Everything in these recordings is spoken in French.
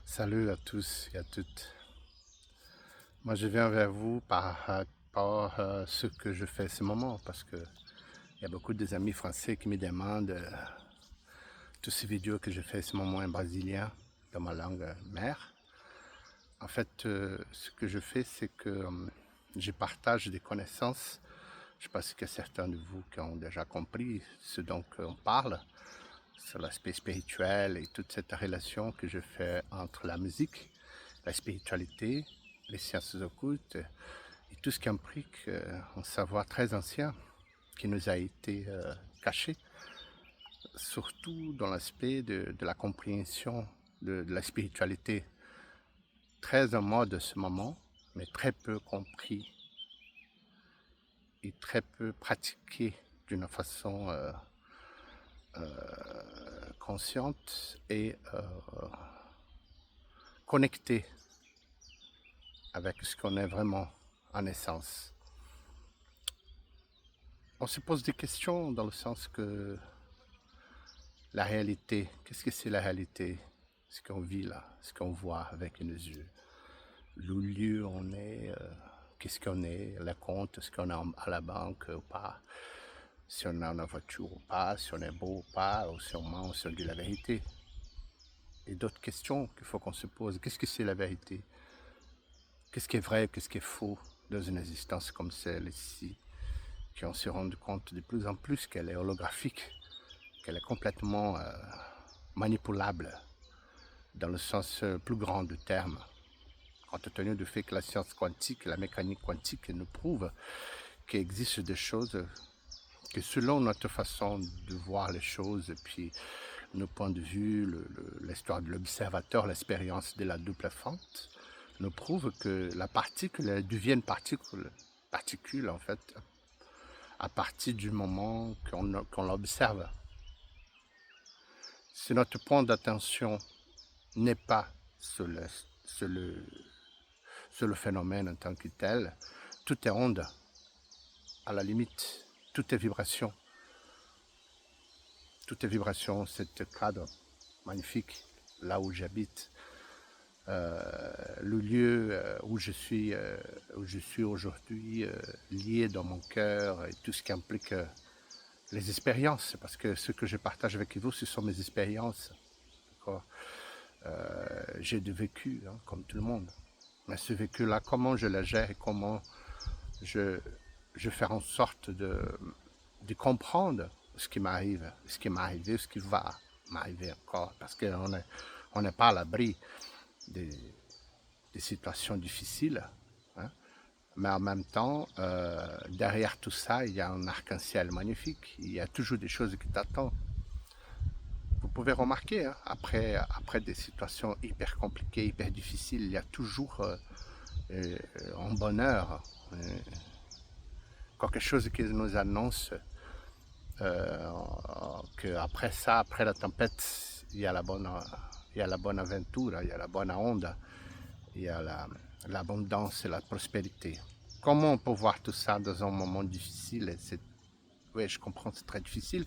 Salut à tous et à toutes. Moi, je viens vers vous par rapport à ce que je fais en ce moment parce que il y a beaucoup des amis français qui me demandent tous ces vidéos que je fais en ce moment en brésilien dans ma langue mère. En fait, ce que je fais, c'est que je partage des connaissances. Je pense que certains de vous qui ont déjà compris ce dont on parle sur l'aspect spirituel et toute cette relation que je fais entre la musique, la spiritualité, les sciences occultes et tout ce qui implique un savoir très ancien qui nous a été caché, surtout dans l'aspect de la compréhension de la spiritualité, très en mode de ce moment, mais très peu compris et très peu pratiqué d'une façon consciente et connectée avec ce qu'on est vraiment en essence. On se pose des questions dans le sens que la réalité, qu'est-ce que c'est la réalité? Ce qu'on vit là, ce qu'on voit avec nos yeux. Le lieu où on est, qu'est-ce qu'on est, le compte, est-ce qu'on est à la banque ou pas, si on a une voiture ou pas, si on est beau ou pas, ou si on ment, ou si on dit la vérité. Et d'autres questions qu'il faut qu'on se pose. Qu'est-ce que c'est la vérité? Qu'est-ce qui est vrai, qu'est-ce qui est faux dans une existence comme celle-ci, qui on se rend compte de plus en plus qu'elle est holographique, qu'elle est complètement manipulable dans le sens plus grand du terme, compte tenu du fait que la science quantique, la mécanique quantique nous prouve qu'il existe des choses que selon notre façon de voir les choses, et puis nos points de vue, l'histoire de l'observateur, l'expérience de la double fente, nous prouve que la particule devient particule en fait à partir du moment qu'on l'observe. Si notre point d'attention n'est pas sur le phénomène en tant que tel, tout est onde, à la limite, tout est vibration. Tout est vibration, cet cadre magnifique, là où j'habite, le lieu où je suis aujourd'hui, lié dans mon cœur et tout ce qui implique les expériences, parce que ce que je partage avec vous, ce sont mes expériences. J'ai du vécu, hein, comme tout le monde. Mais ce vécu-là, comment je le gère et comment je fais en sorte de comprendre ce qui m'arrive, ce qui m'est arrivé, ce qui va m'arriver encore, parce qu'on n'est pas à l'abri des, des situations difficiles, hein. Mais en même temps, derrière tout ça, il y a un arc-en-ciel magnifique, il y a toujours des choses qui t'attendent. Vous pouvez remarquer, hein, après des situations hyper compliquées, hyper difficiles, il y a toujours un bonheur, quelque chose qui nous annonce qu'après ça, après la tempête, il y a la bonne aventure, il y a la bonne onde, il y a l'abondance et la prospérité. Comment on peut voir tout ça dans un moment difficile? Oui, je comprends, c'est très difficile,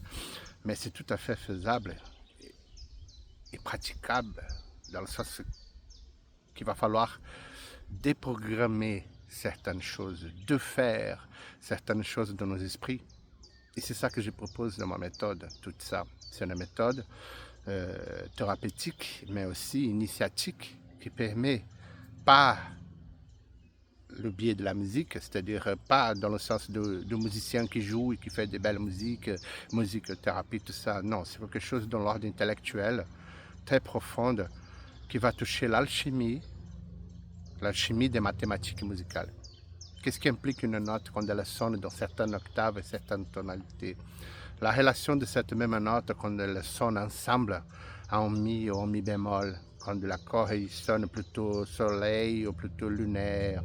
mais c'est tout à fait faisable et praticable dans le sens qu'il va falloir déprogrammer certaines choses, de faire certaines choses dans nos esprits. Et c'est ça que je propose dans ma méthode, tout ça. C'est une méthode thérapeutique, mais aussi initiatique, qui permet, pas le biais de la musique, c'est-à-dire pas dans le sens de musicien qui joue et qui fait des belles musiques, musique, thérapie, tout ça. Non, c'est quelque chose dans l'ordre intellectuel, très profonde, qui va toucher l'alchimie des mathématiques musicales. Qu'est-ce qui implique une note quand elle sonne dans certaines octaves et certaines tonalités? La relation de cette même note quand elle sonne ensemble en mi ou en mi bémol, quand l'accord sonne plutôt soleil ou plutôt lunaire.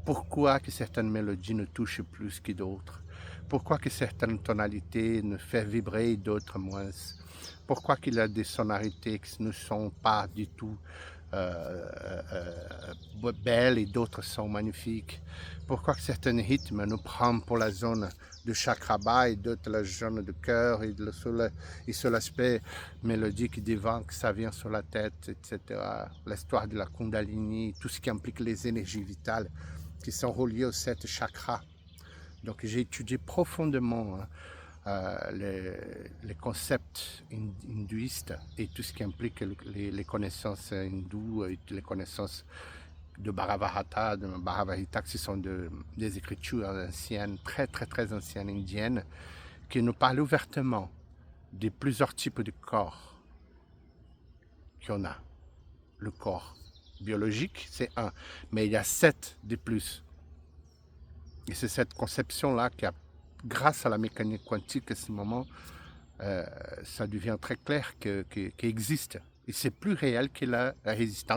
Pourquoi que certaines mélodies nous touchent plus que d'autres? Pourquoi que certaines tonalités nous font vibrer, d'autres moins? Pourquoi qu'il y a des sonorités qui ne sont pas du tout belles et d'autres sont magnifiques. Pourquoi certains rythmes nous prennent pour la zone de chakra bas et d'autres la zone de cœur et sur l'aspect mélodique divin que ça vient sur la tête, etc. L'histoire de la Kundalini, tout ce qui implique les énergies vitales qui sont reliées aux 7 chakras. Donc j'ai étudié profondément les concepts hindouistes et tout ce qui implique les connaissances hindoues et les connaissances de Bhagavata, de Bhagavad-Gita, qui sont des écritures anciennes, très très très anciennes indiennes, qui nous parlent ouvertement de plusieurs types de corps qu'on a. Le corps biologique, c'est un, mais il y a 7 de plus. Et c'est cette conception-là qui a, grâce à la mécanique quantique, à ce moment, ça devient très clair qu'il existe. Et c'est plus réel que la résistance